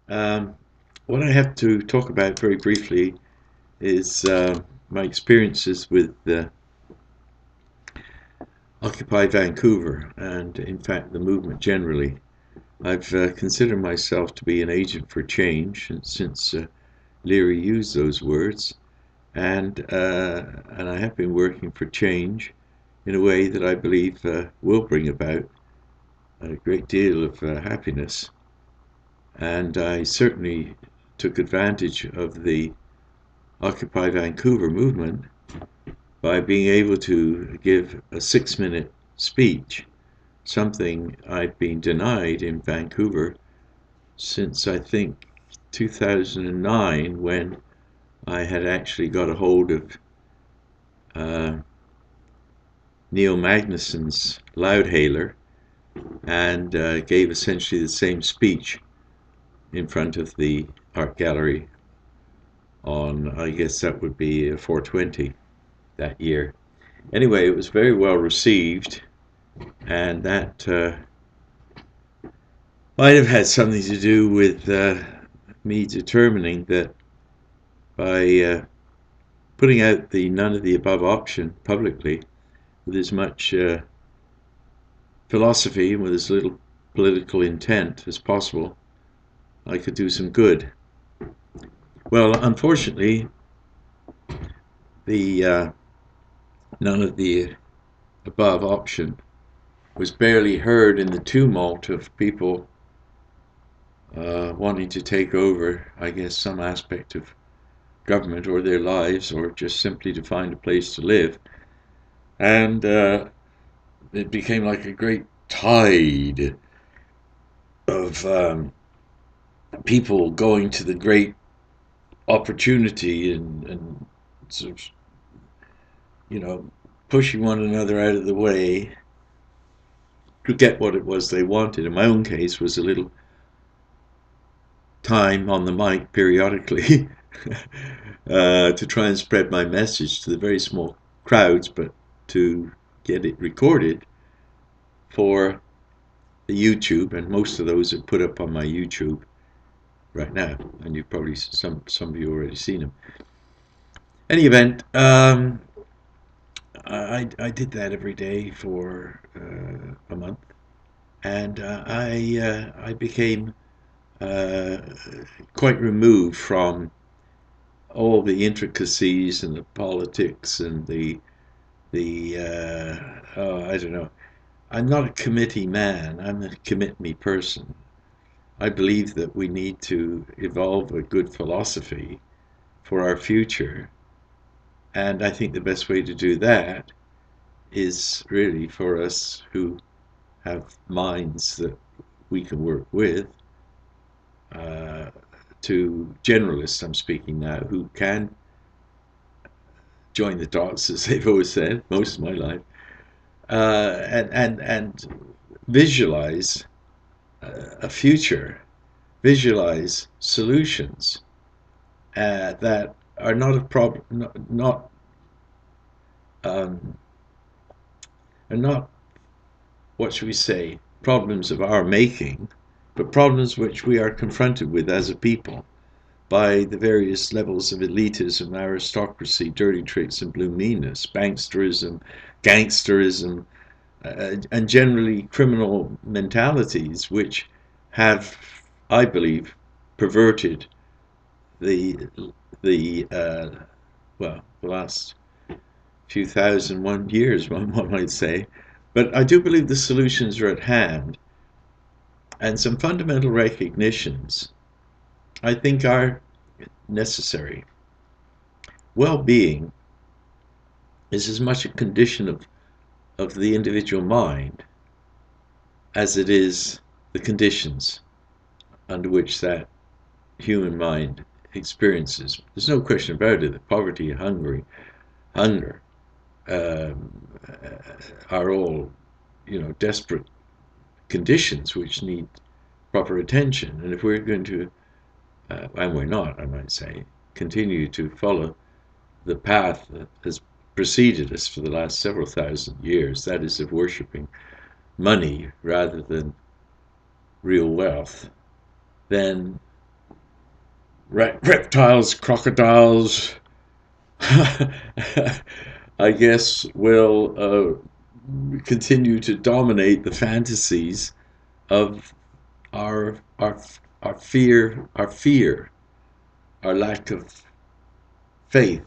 Um, what I have to talk about very briefly is my experiences with Occupy Vancouver and, in fact, the movement generally. I've considered myself to be an agent for change since Leary used those words, and I have been working for change in a way that I believe will bring about a great deal of happiness. And I certainly took advantage of the Occupy Vancouver movement by being able to give a 6 minute speech, something I've been denied in Vancouver since I think 2009 when I had actually got a hold of uh, Neil Magnuson's Loudhailer and gave essentially the same speech in front of the art gallery on, I guess that would be 420 that year. Anyway, it was very well received, and that might have had something to do with me determining that by putting out the none of the above option publicly with as much philosophy and with as little political intent as possible, I could do some good. Well, unfortunately, the none of the above option was barely heard in the tumult of people wanting to take over, I guess, some aspect of government or their lives, or just simply to find a place to live. And it became like a great tide of people going to the great opportunity and sort of, you know, pushing one another out of the way to get what it was they wanted. In my own case, was a little time on the mic periodically to try and spread my message to the very small crowds, but to get it recorded for the YouTube, and most of those are put up on my YouTube right now, and you've probably some of you already seen them. Any event, I did that every day for a month, and I became uh, quite removed from all the intricacies and the politics and the oh, I don't know. I'm not a committee man. I'm a commit me person. I believe that we need to evolve a good philosophy for our future, and I think the best way to do that is really for us who have minds that we can work with, uh, to generalists I'm speaking now, who can join the dots, as they've always said, most of my life, and visualize a future, visualize solutions that are not a problem, not um, are not, what should we say, problems of our making, but problems which we are confronted with as a people by the various levels of elitism, aristocracy, dirty tricks, and blue meanness, banksterism, gangsterism, and generally criminal mentalities, which have, I believe, perverted the the well, the last few thousand one years, one might say. But I do believe the solutions are at hand, and some fundamental recognitions I think are necessary. Well-being is as much a condition of the individual mind as it is the conditions under which that human mind experiences. There's no question about it that poverty and hunger um, are all, desperate conditions which need proper attention. And if we're going to, and we're not, I might say, continue to follow the path that has preceded us for the last several thousand years, that is, of worshipping money rather than real wealth, then reptiles, crocodiles, I guess, will continue to dominate the fantasies of our our our fear, our lack of faith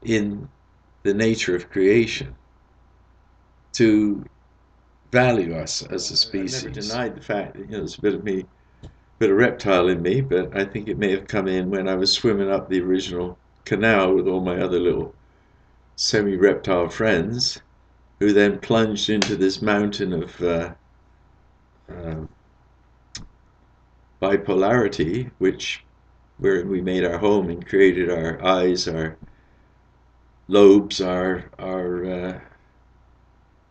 in the nature of creation to value us as a species. I never denied the fact that there's a bit of me, bit of reptile in me, but I think it may have come in when I was swimming up the original canal with all my other little semi-reptile friends, who then plunged into this mountain of uh, bipolarity, which where we made our home and created our eyes, our lobes, our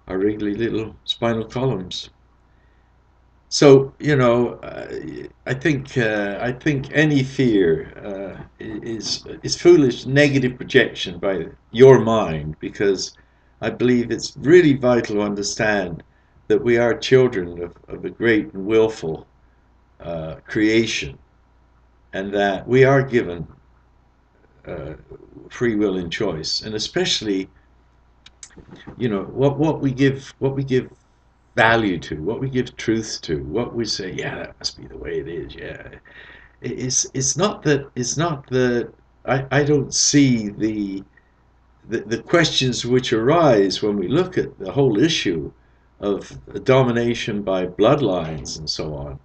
wriggly little spinal columns. So I think any fear is foolish negative projection by your mind, because I believe it's really vital to understand that we are children of a great and willful creation, and that we are given uh, free will and choice, and especially what we give value to, what we give truth to, what we say, yeah, that must be the way it is. Yeah, it's not that I don't see the questions which arise when we look at the whole issue of domination by bloodlines and so on.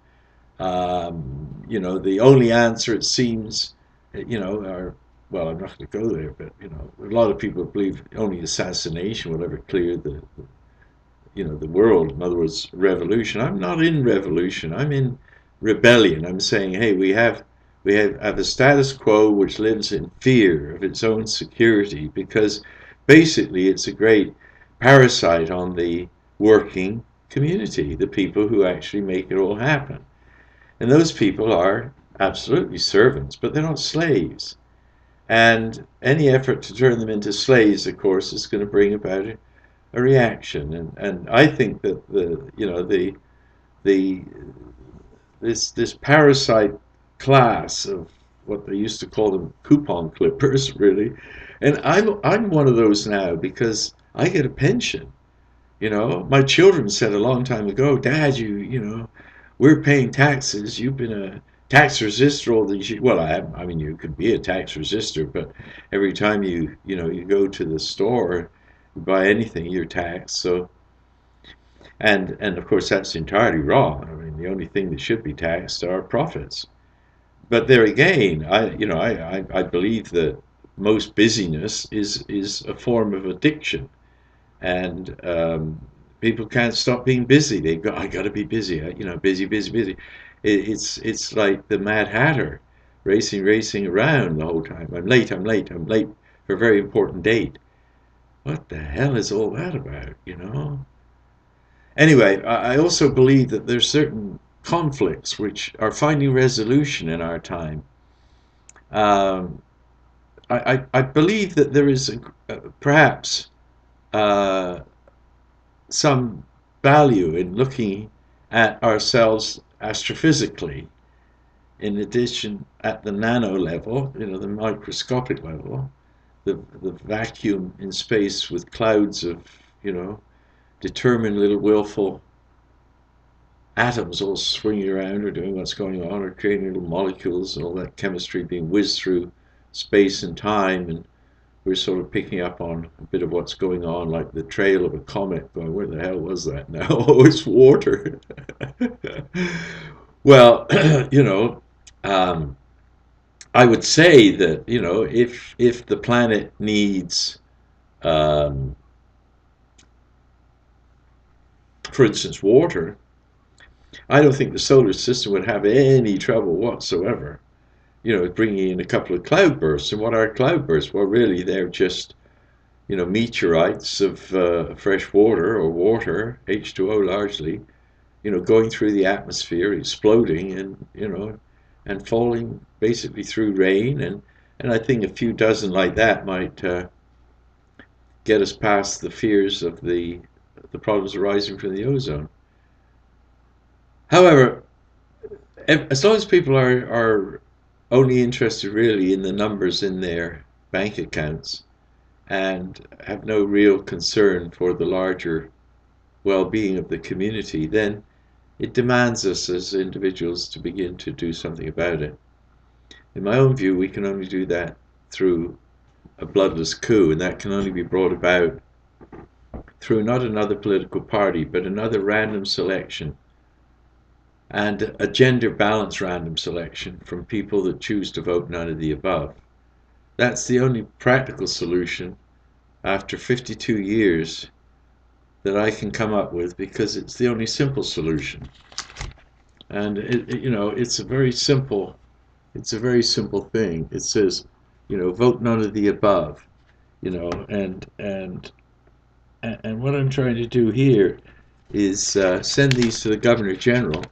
The only answer, it seems, are, well, I'm not going to go there, but a lot of people believe only assassination will ever clear the world. In other words, revolution. I'm not in revolution. I'm in rebellion. I'm saying, hey, we have a status quo which lives in fear of its own security, because basically it's a great parasite on the working community, the people who actually make it all happen. And those people are absolutely servants, but they're not slaves. And any effort to turn them into slaves, of course, is going to bring about a reaction. And I think that the this parasite class of what they used to call them coupon clippers, really. And I'm one of those now because I get a pension. My children said a long time ago, Dad, we're paying taxes. You've been a tax resistor all these years. Well, I mean, you could be a tax resistor, but every time you go to the store, you buy anything, you're taxed. So, and of course, that's entirely wrong. I mean, the only thing that should be taxed are profits. But there again, I believe that most busyness is a form of addiction, and people can't stop being busy. I got to be busy, busy, busy, busy. It's like the Mad Hatter, racing, racing around the whole time. I'm late, I'm late, I'm late for a very important date. What the hell is all that about? Anyway, I also believe that there's certain conflicts which are finding resolution in our time. Um, I believe that there is perhaps uh, some value in looking at ourselves astrophysically, in addition at the nano level, the microscopic level, the vacuum in space with clouds of, determined little willful atoms all swinging around or doing what's going on or creating little molecules and all that chemistry being whizzed through space and time, and we're sort of picking up on a bit of what's going on, like the trail of a comet, going, where the hell was that now? Oh, it's water. Well, um, I would say that, if the planet needs, um, for instance, water, I don't think the solar system would have any trouble whatsoever, bringing in a couple of cloudbursts. And what are cloudbursts? Well, really, they're just meteorites of fresh water or water, H2O largely, going through the atmosphere, exploding, and falling basically through rain. And I think a few dozen like that might get us past the fears of the problems arising from the ozone. However, as long as people are only interested really in the numbers in their bank accounts and have no real concern for the larger well-being of the community, then it demands us as individuals to begin to do something about it. In my own view, we can only do that through a bloodless coup, and that can only be brought about through not another political party, but another random selection, and a gender balanced random selection from people that choose to vote none of the above. That's the only practical solution after 52 years that I can come up with, because it's the only simple solution. And it's a very simple thing. It says, vote none of the above, and what I'm trying to do here is send these to the Governor General